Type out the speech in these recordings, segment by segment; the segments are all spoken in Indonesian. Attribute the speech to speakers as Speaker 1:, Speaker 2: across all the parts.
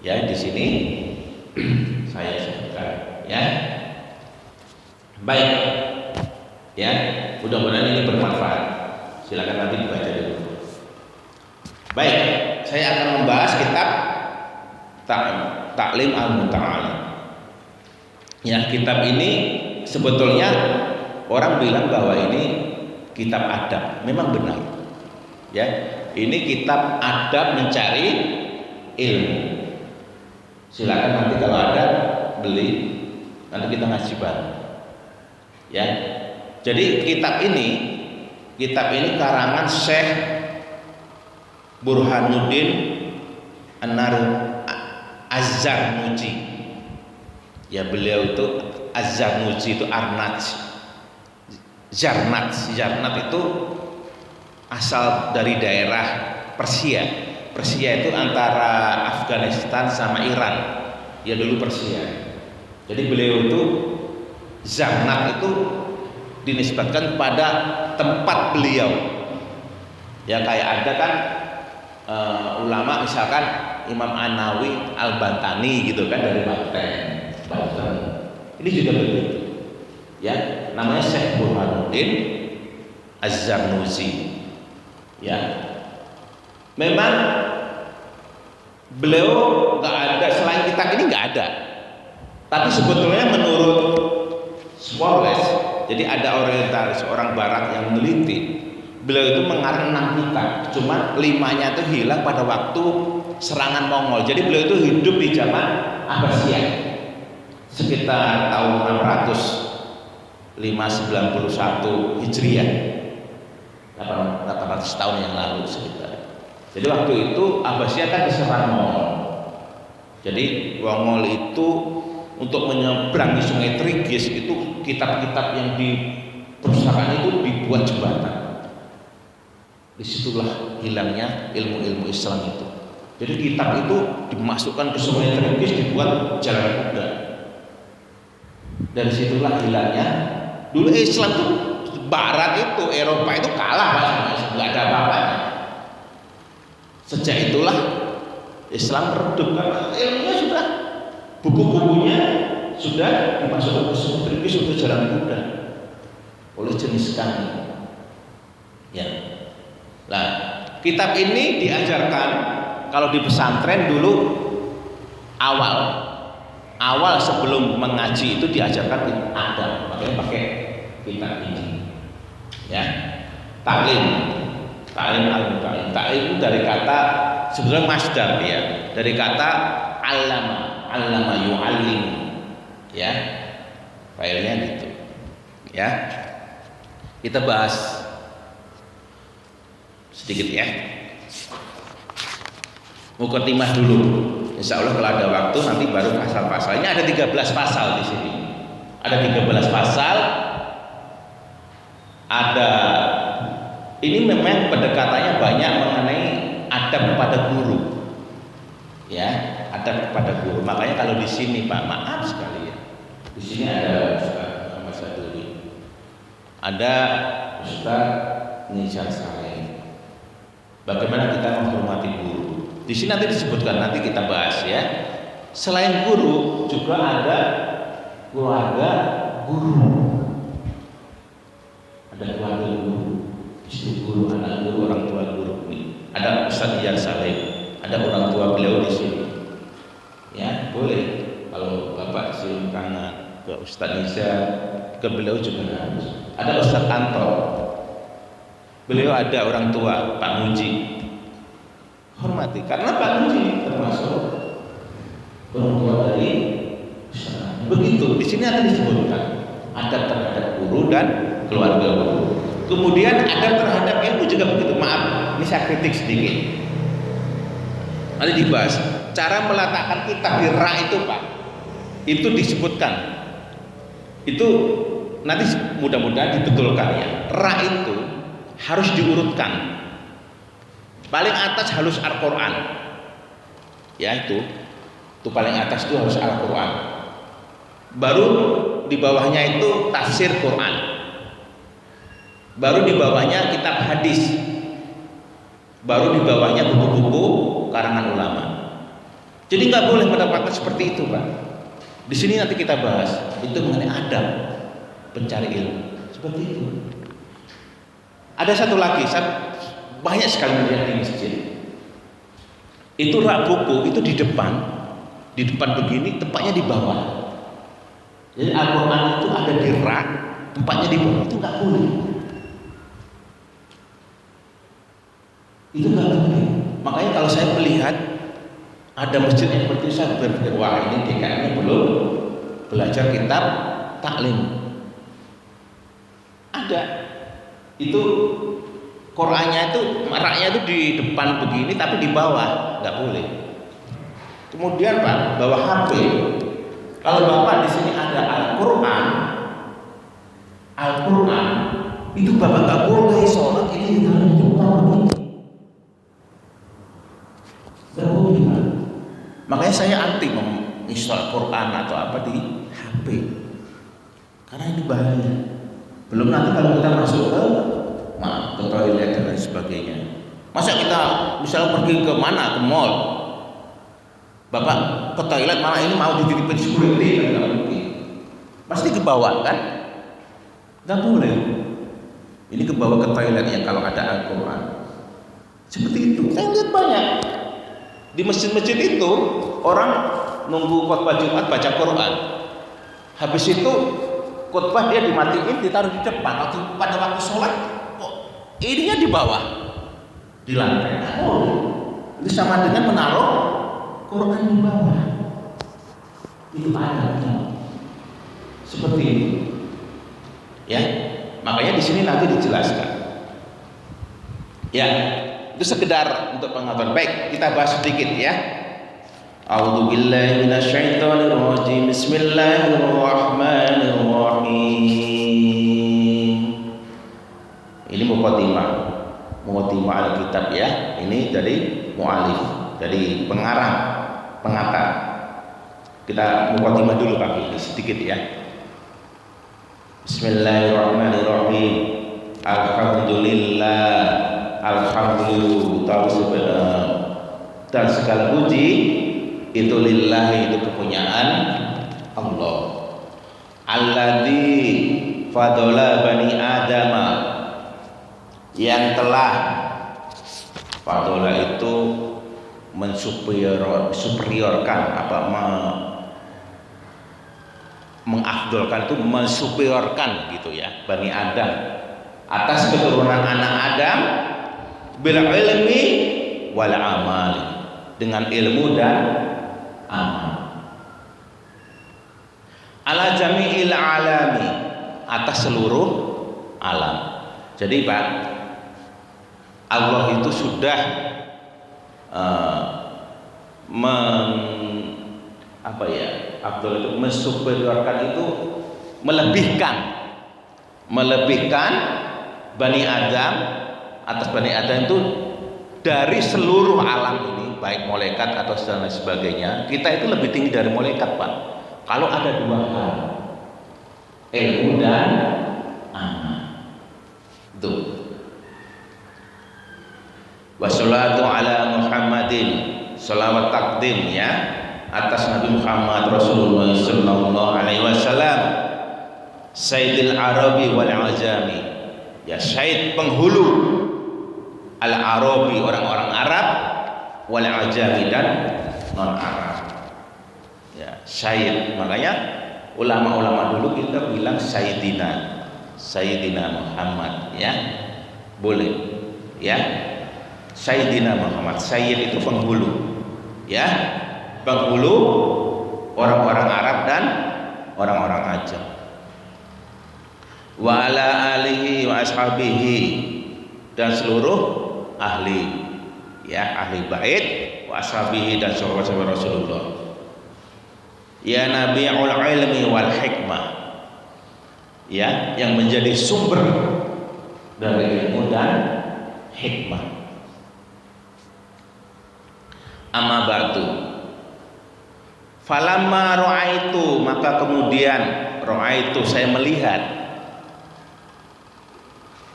Speaker 1: Ya, di sini saya sebutkan ya. Baik. Ya, mudah-mudahan ini bermanfaat. Silakan nanti dibaca dulu. Baik, saya akan membahas kitab Ta'lim al-Muta'alim. Ya, kitab ini sebetulnya orang bilang bahwa ini kitab adab. Memang benar. Ya, ini kitab adab mencari ilmu. Silakan nanti kalau ada beli, nanti kita ngaji bareng. Ya. Jadi kitab ini karangan Syekh Burhanuddin Az-Zarnuji. Ya, beliau itu Az-Zarnuji itu Zarnat itu asal dari daerah Persia. Persia itu antara Afghanistan sama Iran. Ya, dulu Persia. Jadi beliau itu Zarnat itu dinisbatkan pada tempat beliau. Ya, kayak ada kan ulama misalkan Imam An-Nawawi Al-Bantani gitu kan dari Banten. Ini juga begitu. Ya, namanya Syekh Burhanuddin Az-Zarnuji. Ya, memang beliau nggak ada, selain kitab ini nggak ada. Tapi sebetulnya menurut Smollett, jadi ada orientalis orang Barat yang meneliti, beliau itu mengarang 6 kitab, cuma 5-nya itu hilang pada waktu serangan Mongol. Jadi beliau itu hidup di zaman Abbasiyah sekitar tahun 691 Hijriah, 800 tahun yang lalu sekitar. Jadi waktu itu Abbasiyah kan diserang Mongol. Jadi Mongol itu untuk menyeberangi Sungai Tigris itu kitab-kitab yang di perpustakaan itu dibuat jembatan. Disitulah hilangnya ilmu-ilmu Islam itu. Jadi kitab itu dimasukkan ke Sungai Tigris, dibuat jalan kuda. Dari situlah hilangnya. Dulu Islam itu Barat itu, Eropa itu kalah sama Islam, nggak ada apa-apanya. Sejak itulah Islam redup karena ilmunya sudah, buku-bukunya sudah dimasukkan ke Sungai Tigris untuk jalan kuda oleh jenis kami. Ya. Nah, kitab ini diajarkan kalau di pesantren dulu awal sebelum mengaji itu diajarkan adab, makanya pakai kitab ini. Ya, Ta'lim al-Muta'alim. Ta'lim itu dari kata sebenarnya masdar ya, dari kata allama yu'allim. Ya, failnya gitu. Ya, kita bahas sedikit ya. Mukadimah dulu. Insya Allah kalau ada waktu nanti baru pasal-pasalnya. Ada 13 pasal di sini. Ada 13 pasal. Ada, ini memang pendekatannya banyak mengenai adab kepada guru. Ya, adab kepada guru. Makanya kalau di sini Pak, maaf sekali ya. Di sini ada Ustaz Muhammad Saduri. Ada Ustaz Nizar Saleh. Bagaimana kita menghormati guru? Di sini nanti disebutkan, nanti kita bahas ya. Selain guru juga ada keluarga guru. Ada keluarga guru, istri guru, anak guru, orang tua guru. Ada Ustaz Nizar Saleh, ada orang tua beliau di sini. Ya, boleh. Kalau Bapak cium tangan ke Ustaz Nizar, ke beliau juga harus. Ada Ustaz Anto. Beliau ada orang tua, Pak Muji. Hormati, karena Pak Muji termasuk orang tua dari Ustaz. Begitu, di sini akan disebutkan adab terhadap guru dan keluarga guru. Kemudian adab terhadap ilmu juga begitu. Maaf, ini saya kritik sedikit. Nanti dibahas. Cara meletakkan kitab di rak itu Pak, itu disebutkan. Itu nanti mudah-mudahan dibetulkan ya. Rak itu harus diurutkan. Paling atas harus Al-Quran. Ya itu paling atas itu harus Al-Quran. Baru di bawahnya itu tafsir Quran. Baru di bawahnya kitab hadis. Baru di bawahnya buku-buku karangan ulama. Jadi nggak boleh mendapatkan seperti itu, Pak. Di sini nanti kita bahas itu mengenai adab pencari ilmu seperti itu. Ada satu lagi, saya banyak sekali melihat di masjid. Itu rak buku itu di depan begini, tempatnya di bawah. Jadi Al-Quran itu ada di rak, tempatnya di bawah, itu nggak boleh. Itu nggak boleh. Makanya kalau saya melihat ada masjid yang seperti itu, saya berpikir, wah ini DKM-nya belum belajar kitab taklim. Ada itu Qurannya itu raknya itu di depan begini, tapi di bawah nggak boleh. Kemudian Pak, bawa HP. Kalau Bapak di sini ada Al-Quran, itu Bapak nggak boleh sholat ini di depan begini. Nggak boleh. Makanya saya anti menginstal Quran atau apa di HP, karena ini bahaya. Belum nanti kalau kita masuk ke toilet dan lain sebagainya. Masa kita misalnya pergi ke mana, ke mall, Bapak ke toilet malah ini mau dititipin security, kan nggak mungkin. Pasti ke bawah kan? Nggak boleh. Ini ke bawah ke toilet yang kalau ada Al-Quran. Seperti itu. Saya lihat banyak. Di masjid-masjid itu orang nunggu khotbah Jumat baca Quran. Habis itu khotbah dia dimatiin, ditaruh di depan. Pada waktu sholat, kok ininya di bawah, di lantai. Oh, itu sama dengan menaruh Quran di bawah. Itu adabnya. Seperti itu. Ya, makanya di sini nanti dijelaskan. Ya. Itu sekedar untuk pengetahuan. Baik, kita bahas sedikit ya. A'udzu billahi minasyaitonir rajim. Bismillahirrahmanirrahim. Ini muqaddimah Alkitab ya. Ini dari mu'alif, dari pengarang, pengantar. Kita muqaddimah dulu Pak, ini sedikit ya. Bismillahirrahmanirrahim. Alhamdulillah. Alhamdulillah, dan segala puji itu lillahi, itu kepunyaan Allah. Alladzi fadola bani adama, yang telah fadola itu superiorkan apa mengafdolkan itu mensuperiorkan gitu ya, Bani Adam atas keturunan anak Adam bil ilmi wal amal, dengan ilmu dan amal, ala jami'il alami, atas seluruh alam. Jadi Pak, Allah itu sudah Abdul itu mensuperiorkan, itu melebihkan Bani Adam atas Bani Adam itu dari seluruh alam ini, baik malaikat atau dan sebagainya. Kita itu lebih tinggi dari malaikat Pak. Kalau ada dua hal, ilmu dan amal. Itu. Wassalatu ala Muhammadin, salawat takdim ya atas Nabi Muhammad Rasulullah sallallahu alaihi wasallam, Sayyidil Arabi wal Ajami, ya Sayyid penghulu Al-Arabi, orang-orang Arab, wal Ajami, dan non-Arab. Ya, Sayyid. Makanya ulama-ulama dulu kita bilang Sayyidina Muhammad, ya. Boleh. Ya. Sayyidina Muhammad. Sayyid itu penghulu. Ya. Penghulu orang-orang Arab dan orang-orang Ajam. Wa ala alihi wa ashabihi, dan seluruh ahli bait, wa ashabihi, dan sahabat-sahabat Rasulullah. Ya nabiul ilmi wal hikmah, ya, yang menjadi sumber dari ilmu dan hikmah. Amma ba'du, falamma ra'aitu, maka kemudian ra'aitu, saya melihat,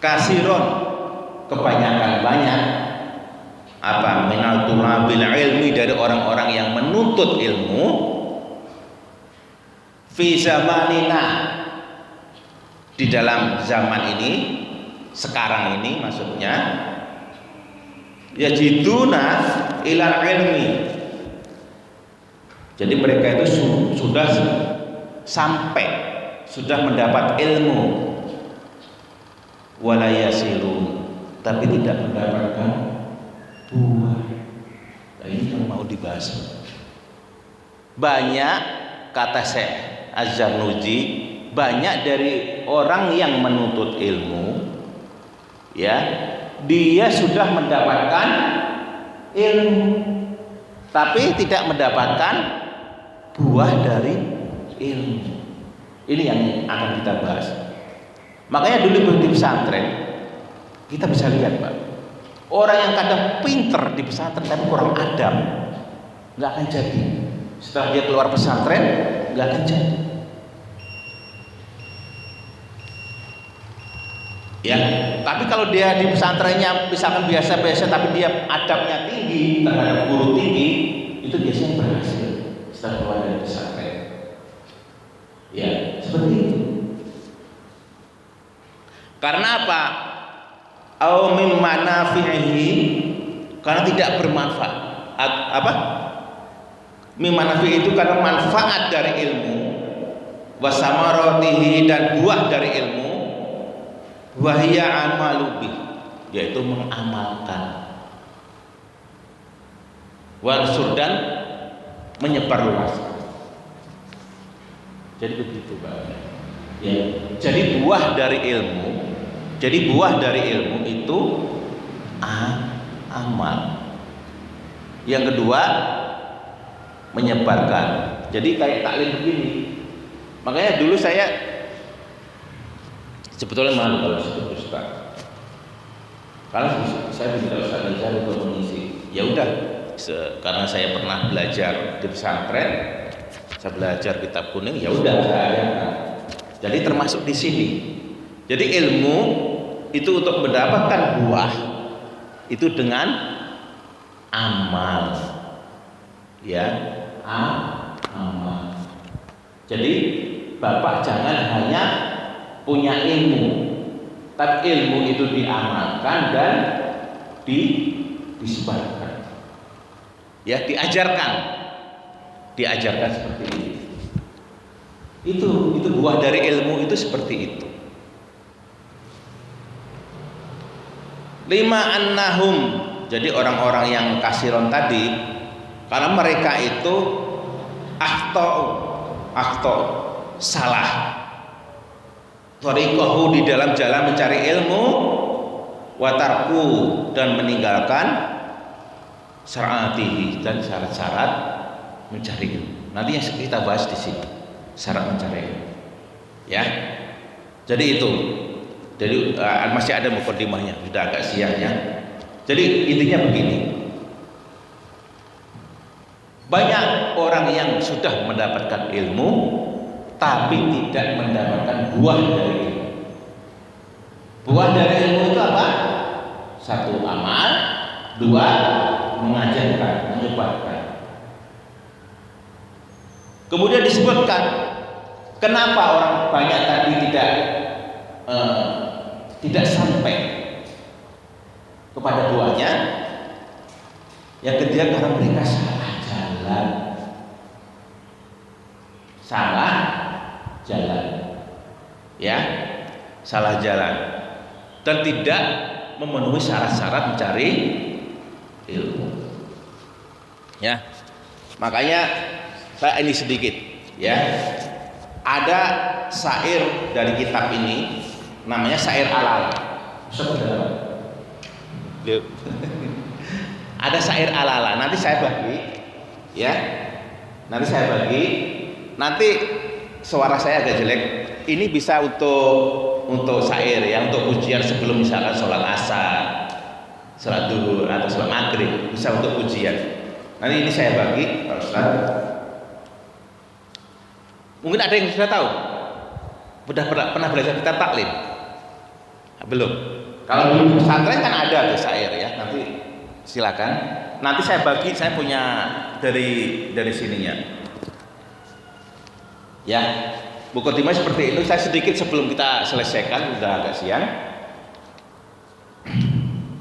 Speaker 1: kasiron, kebanyakan, banyak, apa minal tulabil ilmi, dari orang-orang yang menuntut ilmu, fi zamanina, di dalam zaman ini, sekarang ini maksudnya, yajiduna ilal ilmi, jadi mereka itu sudah sampai, sudah mendapat ilmu, wala yasilun, tapi tidak mendapatkan buah. Nah, ini yang mau dibahas. Banyak, kata Syekh Az-Zarnuji, banyak dari orang yang menuntut ilmu, ya, dia sudah mendapatkan ilmu, tapi tidak mendapatkan buah dari ilmu. Ini yang akan kita bahas. Makanya dulu di pesantren kita bisa lihat, Pak, orang yang kadang pinter di pesantren tapi kurang adab, nggak akan jadi. Setelah dia keluar pesantren, nggak akan jadi. Ya, tapi kalau dia di pesantrennya misalkan biasa-biasa, tapi dia adabnya tinggi terhadap guru tinggi, itu biasanya berhasil setelah keluar dari pesantren. Ya, seperti itu. Karena apa? Au mim manafihi, karena tidak bermanfaat. Apa? Mim manafi itu karena manfaat dari ilmu, wasamaratihi, dan buah dari ilmu, wahia amalubi, yaitu mengamalkan, wansur, dan menyebar luas. Jadi begitu, Pak. Ya, jadi buah dari ilmu, itu amal. Yang kedua, menyebarkan. Jadi kayak taklim begini. Makanya dulu saya sebetulnya malu kalau disebut ustaz, karena saya tidak usah belajar untuk mengisi. Ya udah, karena saya pernah belajar di pesantren, saya belajar kitab kuning, ya udah saya ajarkan. Jadi termasuk di sini. Jadi ilmu itu untuk mendapatkan buah itu dengan amal, ya, amal. Jadi Bapak jangan hanya punya ilmu, tapi ilmu itu diamalkan dan disebarkan, ya, diajarkan seperti ini. Itu buah dari ilmu itu seperti itu. 5 annahum, jadi orang-orang yang kasiron tadi, karena mereka itu akhto, salah thariqahu, di dalam jalan mencari ilmu, watarku, dan meninggalkan syara'atihi, dan syarat-syarat mencari ilmu. Nanti yang kita bahas di sini, syarat mencari ilmu. Ya. Jadi itu. Jadi masih ada mukadimahnya, sudah agak siang ya. Jadi intinya begini. Banyak orang yang sudah mendapatkan ilmu tapi tidak mendapatkan buah dari ilmu. Buah dari ilmu itu apa? 1, amal, 2, mengajarkan, menyebarkan. Kemudian disebutkan kenapa orang banyak tadi tidak sampai kepada buahnya. Yang ketiga, karena mereka salah jalan, ya, salah jalan, dan tidak memenuhi syarat-syarat mencari ilmu. Ya, makanya saya ini sedikit, ya, ada syair dari kitab ini, namanya syair Al-Ala. Ada syair Al-Ala, nanti saya bagi, ya, nanti suara saya agak jelek. Ini bisa untuk syair, ya, untuk ujian sebelum misalkan sholat asar, sholat duhur, atau sholat maghrib, bisa untuk ujian. Nanti ini saya bagi, Pak Ustaz. Mungkin ada yang sudah tahu, sudah pernah belajar kitab taklim? Belum. Kalau di pesantren kan ada tuh syair, ya. Nanti silakan. Nanti saya bagi, saya punya dari sininya. Ya, buku timah seperti itu. Saya sedikit sebelum kita selesaikan, udah agak siang.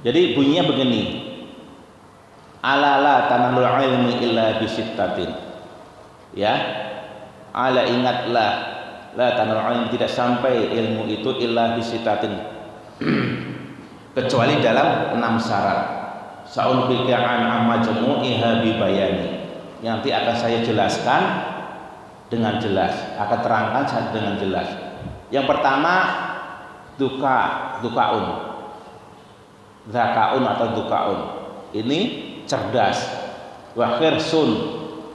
Speaker 1: Jadi bunyinya begini. Ala la tanalul ilmi illa bisittatin. Ya. Ala ingatlah, la tanalul ilmi, tidak sampai ilmu itu illa bisittatin. Kecuali dalam 6 syarat. Sa'ulbika an majmu'iha bi bayani. Nanti akan saya jelaskan dengan jelas, akan terangkan dengan jelas. Yang pertama dukaun, zakaun atau dukaun. Ini cerdas, wa khirsun,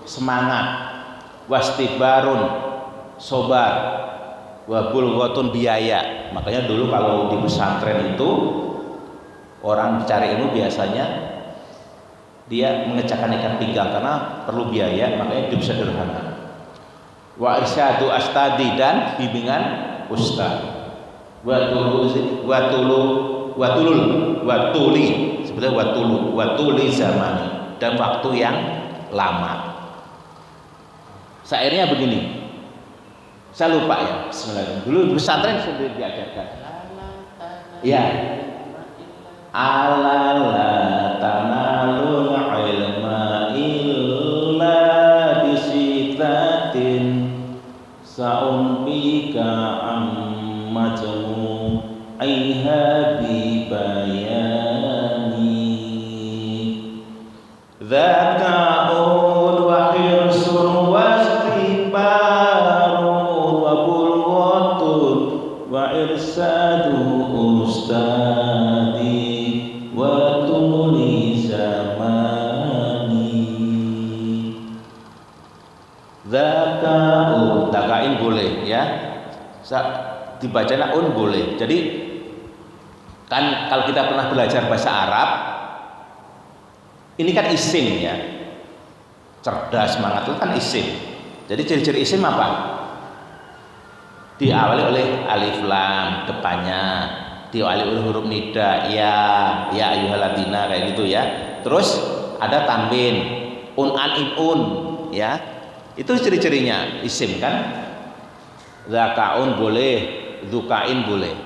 Speaker 1: semangat, wastibarun, sobar, wa bulghatun, biaya. Makanya dulu kalau di pesantren itu orang cari ilmu biasanya dia mengecakan ikat pinggang karena perlu biaya, makanya hidup sederhana. Wa irsyadu astadi, dan bimbingan ustaz. Wa tuli zamani, dan waktu yang lama. Syairnya begini. Saya lupa ya. Bismillahirrahmanirrahim. Dulu di pesantren sudah diajarkan. Ya. Ala la tanalul ilma illa bisitatin sa'umbika ammajmu aiha bibayani dzaka'un wa khirsun wastibarun wa bulghatun wa irsadu ustadi wa tuli zamani. Dzaka'un, dakain boleh ya, dibacanya un boleh. Jadi kan kalau kita pernah belajar bahasa Arab, ini kan isim ya, cerdas, semangat itu kan isim. Jadi ciri-ciri isim apa? Diawali oleh alif lam depannya, diawali oleh huruf nida, ya ayyuhalladzina, kayak gitu ya. Terus ada tanwin, an in un ya. Itu ciri-cirinya isim kan. Zakaun boleh, dukain boleh.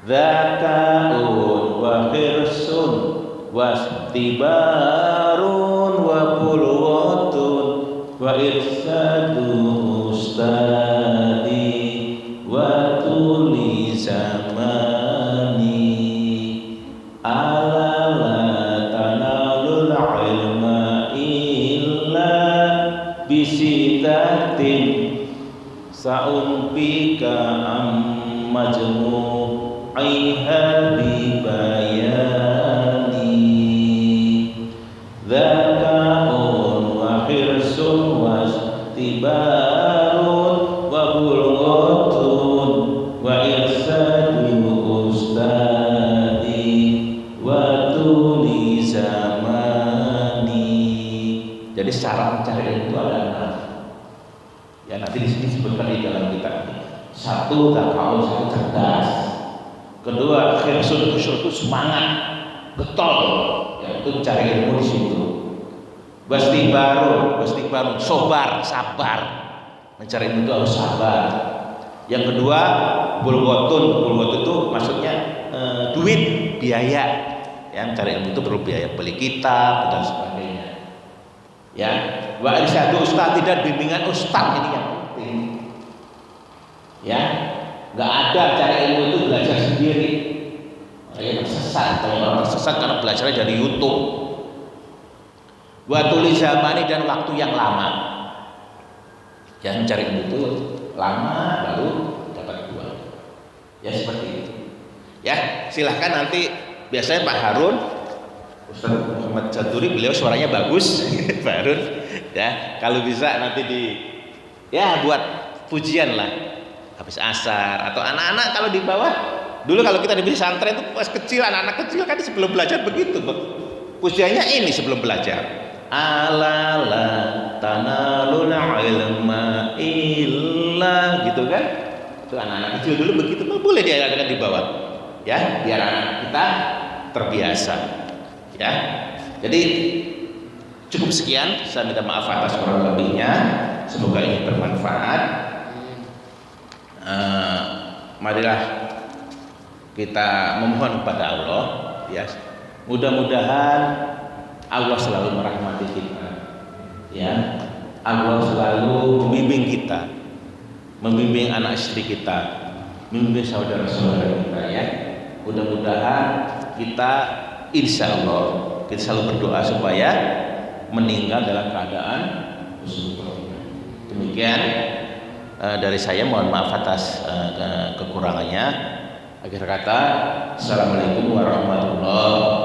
Speaker 1: Zakaun wa khirsun wastibarun wa bulghatun wa irsadu ustadi wa tuli zamani. Ala la tanalul ilma illa bisitatin sa'umbika ammajmu aiha bibayani dzaka'un wa khirsun wastibarun wa bulghatun wa irsadu ustadi wa tuli zamani. Jadi syarat mencari ilmu itu ada 6. Ya, nanti di sini disebutkan di dalam kitab ini. 1, dzakaun, 1 cerdas. Kedua, khirsun, khusyuk itu semangat, getol, ya, itu mencari ilmu di situ. Wastibarun, sobar, sabar. Mencari ilmu itu harus sabar. Yang kedua, bulghatun itu maksudnya duit, biaya. Ya, mencari ilmu itu perlu biaya, beli kitab dan sebagainya. Ya, wa irsyadu ustaz, tidak bimbingan ustaz, ini yang penting. Ya, nggak ada cari ilmu itu belajar sendiri. Orang tersesat, kalau orang tersesat karena belajarnya dari YouTube. Wa tuli zamani, dan waktu yang lama. Ya, mencari ilmu itu lama baru dapat uang. Ya, seperti itu. Ya, silahkan nanti, biasanya Pak Harun, Ustaz Muhammad Jaturi, beliau suaranya bagus, Pak Harun. Ya, kalau bisa nanti ya buat pujian lah habis asar, atau anak-anak kalau di bawah. Dulu kalau kita di pesantren itu pas kecil, anak-anak kecil kan sebelum belajar begitu, pujiannya ini sebelum belajar. Ala la tanalul ilma illa, gitu kan. Itu anak-anak kecil dulu begitu, boleh diadakan di bawah. Ya, biar anak kita terbiasa. Ya. Jadi cukup sekian, saya minta maaf atas kurang lebihnya. Semoga ini bermanfaat. Marilah kita memohon kepada Allah, ya. Mudah-mudahan Allah selalu merahmati kita, ya. Allah selalu membimbing kita, membimbing anak istri kita, membimbing saudara-saudara kita, ya. Mudah-mudahan kita, insya Allah, kita selalu berdoa supaya meninggal dalam keadaan husnul. Demikian dari saya, mohon maaf atas kekurangannya. Akhir kata, assalamualaikum warahmatullahi wabarakatuh.